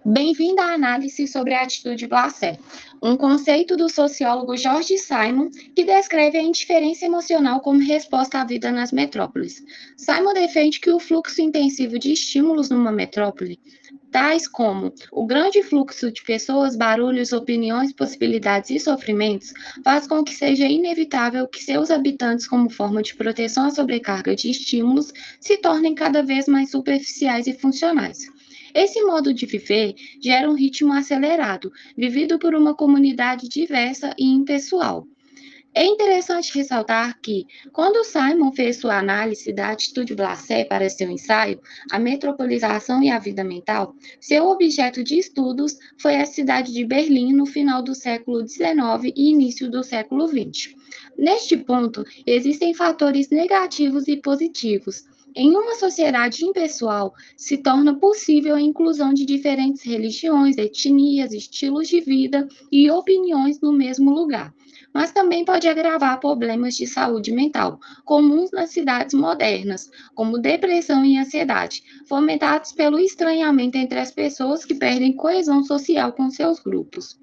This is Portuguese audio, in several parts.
Bem-vinda à análise sobre a atitude Blasé, um conceito do sociólogo George Simon que descreve a indiferença emocional como resposta à vida nas metrópoles. Simon defende que o fluxo intensivo de estímulos numa metrópole, tais como o grande fluxo de pessoas, barulhos, opiniões, possibilidades e sofrimentos, faz com que seja inevitável que seus habitantes, como forma de proteção à sobrecarga de estímulos, se tornem cada vez mais superficiais e funcionais. Esse modo de viver gera um ritmo acelerado, vivido por uma comunidade diversa e impessoal. É interessante ressaltar que, quando Simon fez sua análise da atitude Blasé para seu ensaio, A Metropolização e a Vida Mental, seu objeto de estudos foi a cidade de Berlim no final do século XIX e início do século XX. Neste ponto, existem fatores negativos e positivos. Em uma sociedade impessoal, se torna possível a inclusão de diferentes religiões, etnias, estilos de vida e opiniões no mesmo lugar, mas também pode agravar problemas de saúde mental, comuns nas cidades modernas, como depressão e ansiedade, fomentados pelo estranhamento entre as pessoas que perdem coesão social com seus grupos.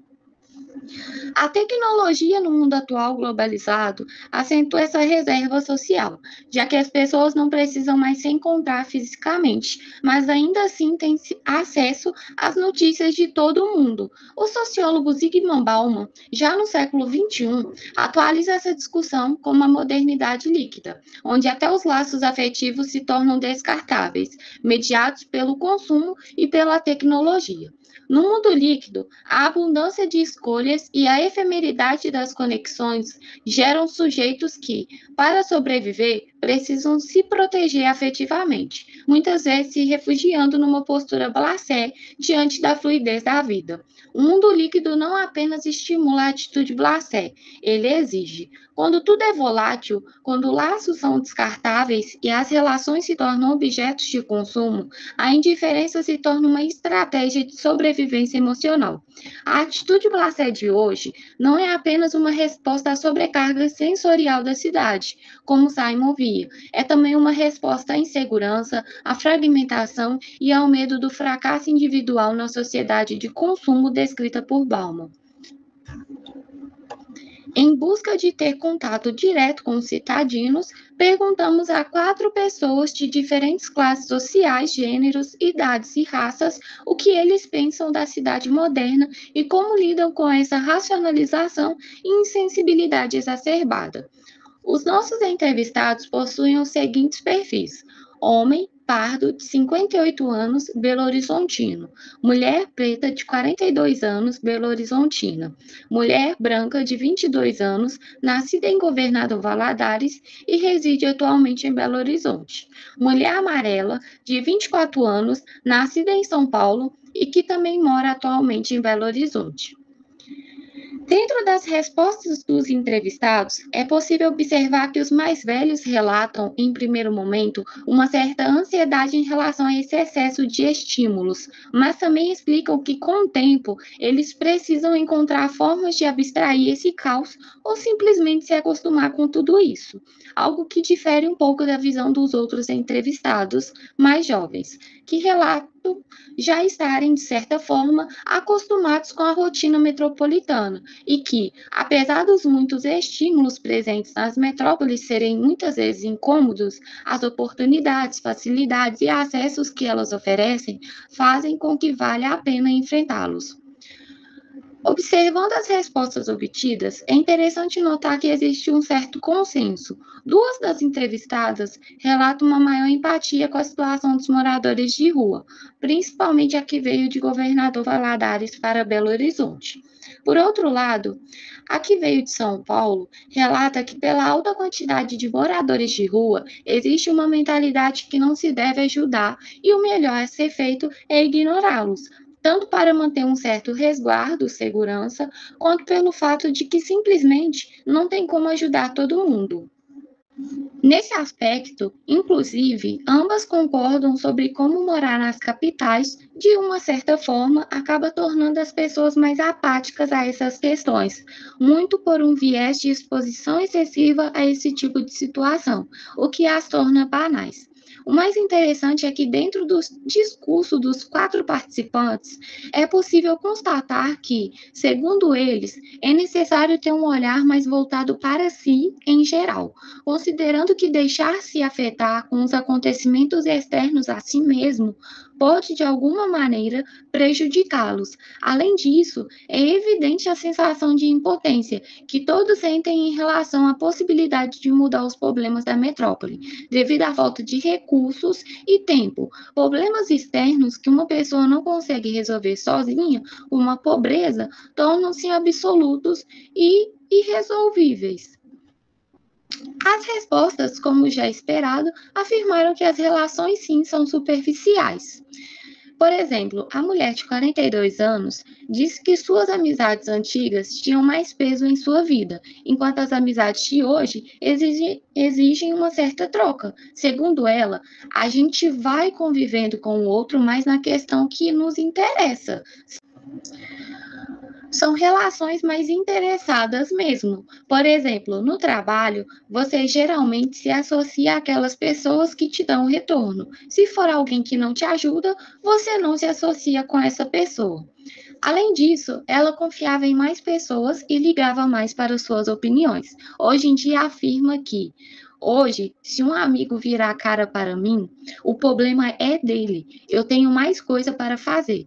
A tecnologia no mundo atual globalizado acentua essa reserva social, já que as pessoas não precisam mais se encontrar fisicamente, mas ainda assim têm acesso às notícias de todo o mundo. O sociólogo Zygmunt Bauman, já no século XXI, atualiza essa discussão como a modernidade líquida, onde até os laços afetivos se tornam descartáveis, mediados pelo consumo e pela tecnologia. No mundo líquido, a abundância de escolhas e a efemeridade das conexões geram sujeitos que, para sobreviver, precisam se proteger afetivamente, muitas vezes se refugiando numa postura blasé diante da fluidez da vida. O mundo líquido não apenas estimula a atitude blasé, ele exige. Quando tudo é volátil, quando laços são descartáveis e as relações se tornam objetos de consumo, a indiferença se torna uma estratégia de sobrevivência emocional. A atitude blasé de hoje não é apenas uma resposta à sobrecarga sensorial da cidade, como Simon via, é também uma resposta à insegurança, à fragmentação e ao medo do fracasso individual na sociedade de consumo descrita por Bauman. Em busca de ter contato direto com os citadinos, perguntamos a 4 pessoas de diferentes classes sociais, gêneros, idades e raças o que eles pensam da cidade moderna e como lidam com essa racionalização e insensibilidade exacerbada. Os nossos entrevistados possuem os seguintes perfis: homem, pardo, de 58 anos, Belo Horizontino; mulher preta, de 42 anos, Belo Horizontina; mulher branca, de 22 anos, nascida em Governador Valadares e reside atualmente em Belo Horizonte; mulher amarela, de 24 anos, nascida em São Paulo e que também mora atualmente em Belo Horizonte. Dentro das respostas dos entrevistados, é possível observar que os mais velhos relatam, em primeiro momento, uma certa ansiedade em relação a esse excesso de estímulos, mas também explicam que, com o tempo, eles precisam encontrar formas de abstrair esse caos ou simplesmente se acostumar com tudo isso, algo que difere um pouco da visão dos outros entrevistados mais jovens, que relatam já estarem, de certa forma, acostumados com a rotina metropolitana e que, apesar dos muitos estímulos presentes nas metrópoles serem muitas vezes incômodos, as oportunidades, facilidades e acessos que elas oferecem fazem com que valha a pena enfrentá-los. Observando as respostas obtidas, é interessante notar que existe um certo consenso. Duas das entrevistadas relatam uma maior empatia com a situação dos moradores de rua, principalmente a que veio de Governador Valadares para Belo Horizonte. Por outro lado, a que veio de São Paulo relata que, pela alta quantidade de moradores de rua, existe uma mentalidade que não se deve ajudar e o melhor a ser feito é ignorá-los, tanto para manter um certo resguardo, segurança, quanto pelo fato de que simplesmente não tem como ajudar todo mundo. Nesse aspecto, inclusive, ambas concordam sobre como morar nas capitais, de uma certa forma, acaba tornando as pessoas mais apáticas a essas questões, muito por um viés de exposição excessiva a esse tipo de situação, o que as torna banais. O mais interessante é que, dentro do discurso dos 4 participantes, é possível constatar que, segundo eles, é necessário ter um olhar mais voltado para si em geral, considerando que deixar-se afetar com os acontecimentos externos a si mesmo pode, de alguma maneira, prejudicá-los. Além disso, é evidente a sensação de impotência que todos sentem em relação à possibilidade de mudar os problemas da metrópole, devido à falta de recursos e tempo. Problemas externos que uma pessoa não consegue resolver sozinha, como a pobreza, tornam-se absolutos e irresolvíveis. As respostas, como já esperado, afirmaram que as relações sim são superficiais. Por exemplo, a mulher de 42 anos disse que suas amizades antigas tinham mais peso em sua vida, enquanto as amizades de hoje exigem uma certa troca. Segundo ela, a gente vai convivendo com o outro mais na questão que nos interessa. São relações mais interessadas mesmo. Por exemplo, no trabalho, você geralmente se associa àquelas pessoas que te dão retorno. Se for alguém que não te ajuda, você não se associa com essa pessoa. Além disso, ela confiava em mais pessoas e ligava mais para suas opiniões. Hoje em dia afirma que hoje, se um amigo virar a cara para mim, o problema é dele. Eu tenho mais coisa para fazer.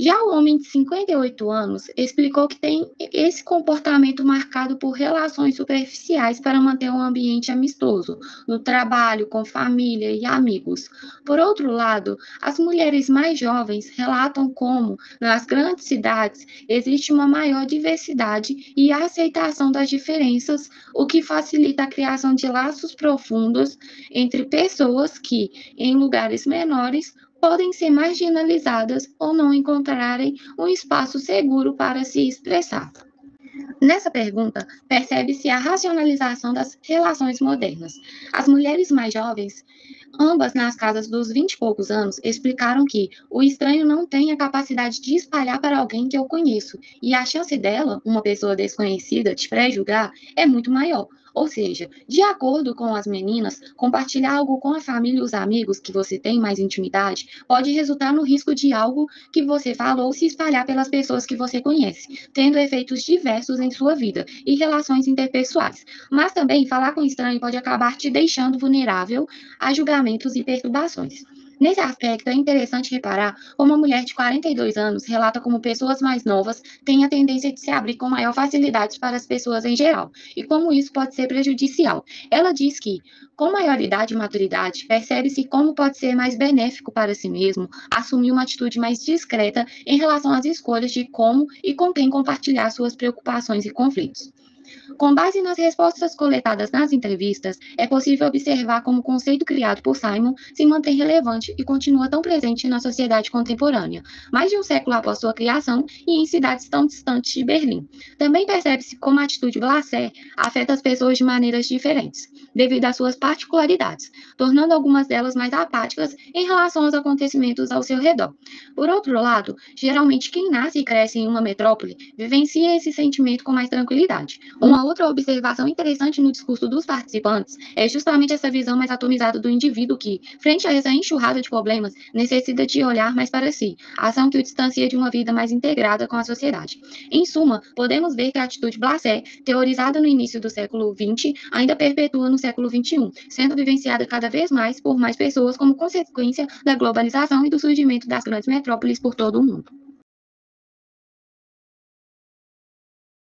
Já o homem de 58 anos explicou que tem esse comportamento marcado por relações superficiais para manter um ambiente amistoso, no trabalho, com família e amigos. Por outro lado, as mulheres mais jovens relatam como, nas grandes cidades, existe uma maior diversidade e aceitação das diferenças, o que facilita a criação de laços profundos entre pessoas que, em lugares menores, podem ser marginalizadas ou não encontrarem um espaço seguro para se expressar. Nessa pergunta, percebe-se a racionalização das relações modernas. As mulheres mais jovens, ambas nas casas dos 20 e poucos anos, explicaram que o estranho não tem a capacidade de espalhar para alguém que eu conheço, e a chance dela, uma pessoa desconhecida, te pré-julgar é muito maior. Ou seja, de acordo com as meninas, compartilhar algo com a família e os amigos que você tem mais intimidade pode resultar no risco de algo que você falou se espalhar pelas pessoas que você conhece, tendo efeitos diversos em sua vida e relações interpessoais. Mas também falar com estranho pode acabar te deixando vulnerável a julgamentos e perturbações. Nesse aspecto, é interessante reparar como a mulher de 42 anos relata como pessoas mais novas têm a tendência de se abrir com maior facilidade para as pessoas em geral, e como isso pode ser prejudicial. Ela diz que, com maior idade e maturidade, percebe-se como pode ser mais benéfico para si mesmo assumir uma atitude mais discreta em relação às escolhas de como e com quem compartilhar suas preocupações e conflitos. Com base nas respostas coletadas nas entrevistas, é possível observar como o conceito criado por Simon se mantém relevante e continua tão presente na sociedade contemporânea, mais de um século após sua criação e em cidades tão distantes de Berlim. Também percebe-se como a atitude glacé afeta as pessoas de maneiras diferentes, devido às suas particularidades, tornando algumas delas mais apáticas em relação aos acontecimentos ao seu redor. Por outro lado, geralmente quem nasce e cresce em uma metrópole vivencia esse sentimento com mais tranquilidade. Uma outra observação interessante no discurso dos participantes é justamente essa visão mais atomizada do indivíduo que, frente a essa enxurrada de problemas, necessita de olhar mais para si, ação que o distancia de uma vida mais integrada com a sociedade. Em suma, podemos ver que a atitude blasé, teorizada no início do século XX, ainda perpetua no século XXI, sendo vivenciada cada vez mais por mais pessoas como consequência da globalização e do surgimento das grandes metrópoles por todo o mundo.